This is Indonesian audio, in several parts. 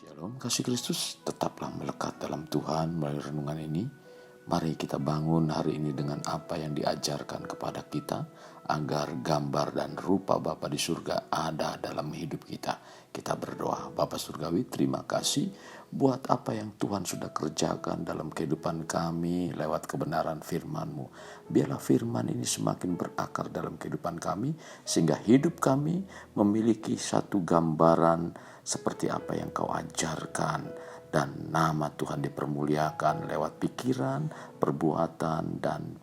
Shalom, kasih Kristus tetaplah melekat dalam Tuhan melalui renungan ini. Mari kita bangun hari ini dengan apa yang diajarkan kepada kita, agar gambar dan rupa Bapa di surga ada dalam hidup kita. Kita berdoa, Bapa Surgawi, terima kasih buat apa yang Tuhan sudah kerjakan dalam kehidupan kami lewat kebenaran firman-Mu. Biarlah firman ini semakin berakar dalam kehidupan kami, sehingga hidup kami memiliki satu gambaran seperti apa yang Kau ajarkan, dan nama Tuhan dipermuliakan lewat pikiran, perbuatan, dan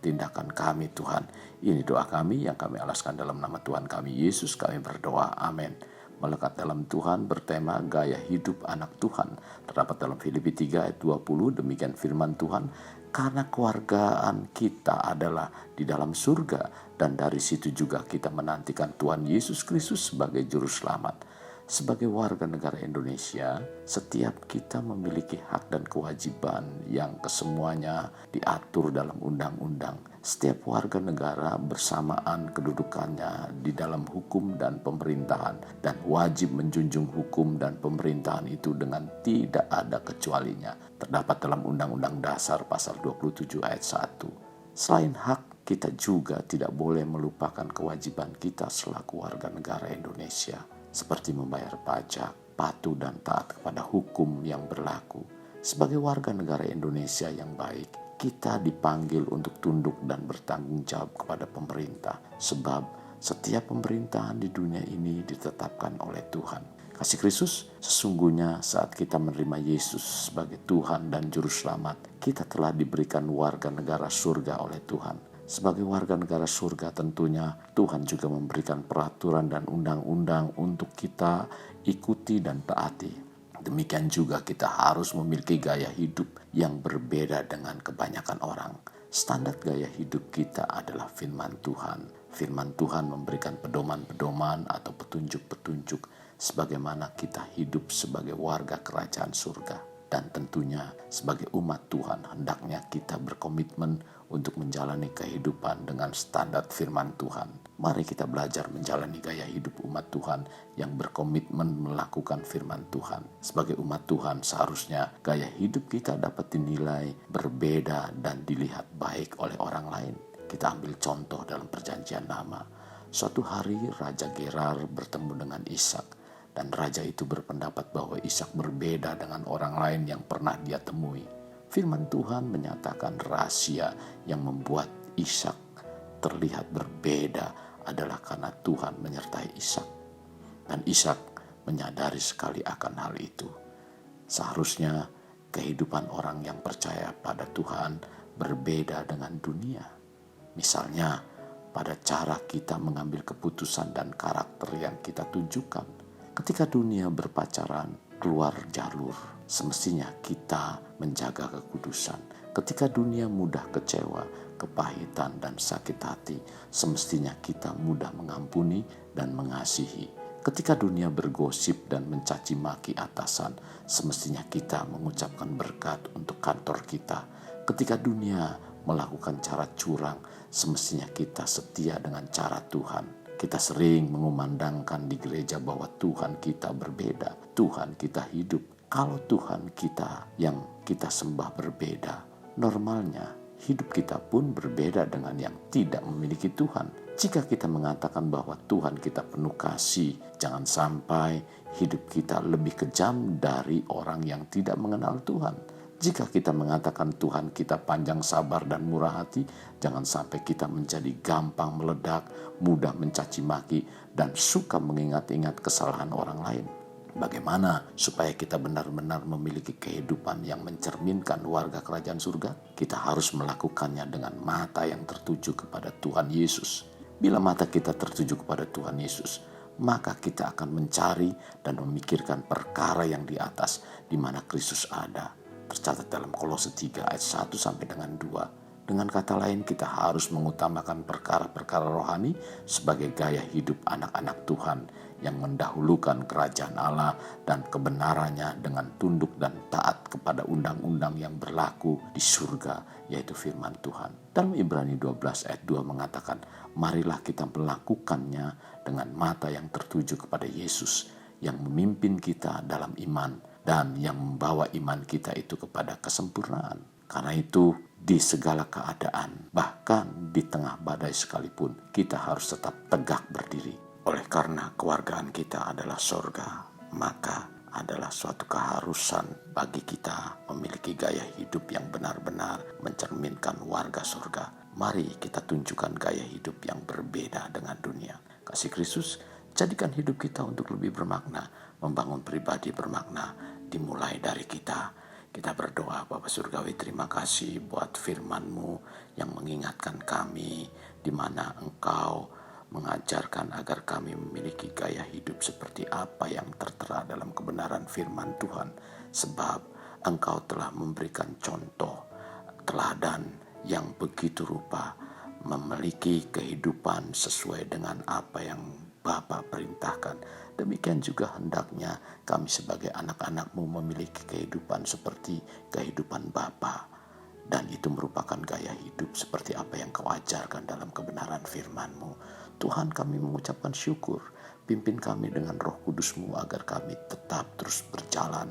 tindakan kami Tuhan. Ini doa kami yang kami alaskan dalam nama Tuhan kami Yesus, kami berdoa, amin. Melekat dalam Tuhan bertema gaya hidup anak Tuhan, terdapat dalam Filipi 3 ayat 20, demikian firman Tuhan, karena keluargaan kita adalah di dalam surga, dan dari situ juga kita menantikan Tuhan Yesus Kristus sebagai juru selamat. Sebagai warga negara Indonesia, setiap kita memiliki hak dan kewajiban yang kesemuanya diatur dalam undang-undang. Setiap warga negara bersamaan kedudukannya di dalam hukum dan pemerintahan, dan wajib menjunjung hukum dan pemerintahan itu dengan tidak ada kecualinya. Terdapat dalam Undang-Undang Dasar pasal 27 ayat 1. Selain hak, kita juga tidak boleh melupakan kewajiban kita selaku warga negara Indonesia, seperti membayar pajak, patuh dan taat kepada hukum yang berlaku. Sebagai warga negara Indonesia yang baik, kita dipanggil untuk tunduk dan bertanggung jawab kepada pemerintah, sebab setiap pemerintahan di dunia ini ditetapkan oleh Tuhan. Kasih Kristus, sesungguhnya saat kita menerima Yesus sebagai Tuhan dan Juru Selamat, kita telah diberikan warga negara surga oleh Tuhan. Sebagai warga negara surga tentunya Tuhan juga memberikan peraturan dan undang-undang untuk kita ikuti dan taati. Demikian juga kita harus memiliki gaya hidup yang berbeda dengan kebanyakan orang. Standar gaya hidup kita adalah firman Tuhan. Firman Tuhan memberikan pedoman-pedoman atau petunjuk-petunjuk sebagaimana kita hidup sebagai warga kerajaan surga. Dan tentunya sebagai umat Tuhan hendaknya kita berkomitmen untuk menjalani kehidupan dengan standar firman Tuhan. Mari kita belajar menjalani gaya hidup umat Tuhan yang berkomitmen melakukan firman Tuhan. Sebagai umat Tuhan seharusnya gaya hidup kita dapat dinilai berbeda dan dilihat baik oleh orang lain. Kita ambil contoh dalam Perjanjian Lama. Suatu hari Raja Gerar bertemu dengan Ishak. Dan raja itu berpendapat bahwa Ishak berbeda dengan orang lain yang pernah dia temui. Firman Tuhan menyatakan rahasia yang membuat Ishak terlihat berbeda adalah karena Tuhan menyertai Ishak. Dan Ishak menyadari sekali akan hal itu. Seharusnya kehidupan orang yang percaya pada Tuhan berbeda dengan dunia. Misalnya pada cara kita mengambil keputusan dan karakter yang kita tunjukkan. Ketika dunia berpacaran keluar jalur, semestinya kita menjaga kekudusan. Ketika dunia mudah kecewa, kepahitan dan sakit hati, semestinya kita mudah mengampuni dan mengasihi. Ketika dunia bergosip dan mencaci maki atasan, semestinya kita mengucapkan berkat untuk kantor kita. Ketika dunia melakukan cara curang, semestinya kita setia dengan cara Tuhan. Kita sering mengumandangkan di gereja bahwa Tuhan kita berbeda, Tuhan kita hidup. Kalau Tuhan kita yang kita sembah berbeda, normalnya hidup kita pun berbeda dengan yang tidak memiliki Tuhan. Jika kita mengatakan bahwa Tuhan kita penuh kasih, jangan sampai hidup kita lebih kejam dari orang yang tidak mengenal Tuhan. Jika kita mengatakan Tuhan kita panjang sabar dan murah hati, jangan sampai kita menjadi gampang meledak, mudah mencaci maki, dan suka mengingat-ingat kesalahan orang lain. Bagaimana supaya kita benar-benar memiliki kehidupan yang mencerminkan warga kerajaan surga? Kita harus melakukannya dengan mata yang tertuju kepada Tuhan Yesus. Bila mata kita tertuju kepada Tuhan Yesus, maka kita akan mencari dan memikirkan perkara yang di atas, di mana Kristus ada. Tercatat dalam Kolose 3 ayat 1 sampai dengan 2. Dengan kata lain, kita harus mengutamakan perkara-perkara rohani sebagai gaya hidup anak-anak Tuhan yang mendahulukan kerajaan Allah dan kebenarannya dengan tunduk dan taat kepada undang-undang yang berlaku di surga, yaitu firman Tuhan. Dalam Ibrani 12 ayat 2 mengatakan, marilah kita melakukannya dengan mata yang tertuju kepada Yesus, yang memimpin kita dalam iman dan yang membawa iman kita itu kepada kesempurnaan. Karena itu di segala keadaan, bahkan di tengah badai sekalipun, kita harus tetap tegak berdiri. Oleh karena kewargaan kita adalah sorga, maka adalah suatu keharusan bagi kita memiliki gaya hidup yang benar-benar mencerminkan warga sorga. Mari kita tunjukkan gaya hidup yang berbeda dengan dunia. Kasih Kristus, jadikan hidup kita untuk lebih bermakna, membangun pribadi bermakna, dimulai dari kita. Kita berdoa, Bapa Surgawi, terima kasih buat firman-Mu yang mengingatkan kami di mana Engkau mengajarkan agar kami memiliki gaya hidup seperti apa yang tertera dalam kebenaran firman Tuhan. Sebab Engkau telah memberikan contoh, teladan yang begitu rupa, memiliki kehidupan sesuai dengan apa yang Bapa perintahkan. Demikian juga hendaknya kami sebagai anak-anak-Mu memiliki kehidupan seperti kehidupan Bapa. Dan itu merupakan gaya hidup seperti apa yang Kau ajarkan dalam kebenaran firman-Mu. Tuhan, kami mengucapkan syukur. Pimpin kami dengan Roh Kudus-Mu agar kami tetap terus berjalan,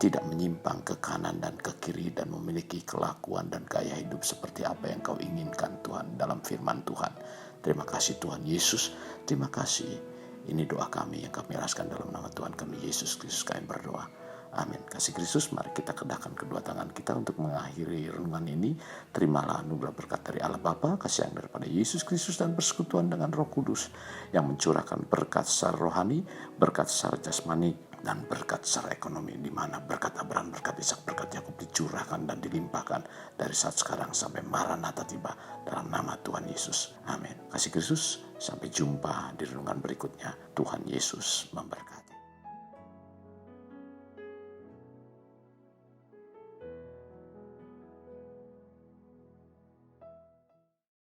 tidak menyimpang ke kanan dan ke kiri, dan memiliki kelakuan dan gaya hidup seperti apa yang Kau inginkan Tuhan dalam firman Tuhan. Terima kasih Tuhan Yesus, terima kasih. Ini doa kami yang kami alaskan dalam nama Tuhan kami Yesus Kristus kami berdoa. Amin. Kasih Kristus, mari kita kedahkan kedua tangan kita untuk mengakhiri renungan ini. Terimalah anugerah berkat dari Allah Bapa, kasih yang daripada Yesus Kristus, dan persekutuan dengan Roh Kudus yang mencurahkan berkat secara rohani, berkat secara jasmani, dan berkat secara ekonomi, di mana berkat Abraham, berkat Ishak, berkat Yakub dicurahkan dan dilimpahkan dari saat sekarang sampai Maranatha tiba, dalam nama Tuhan Yesus. Amin. Kasih Kristus, sampai jumpa di renungan berikutnya. Tuhan Yesus memberkati.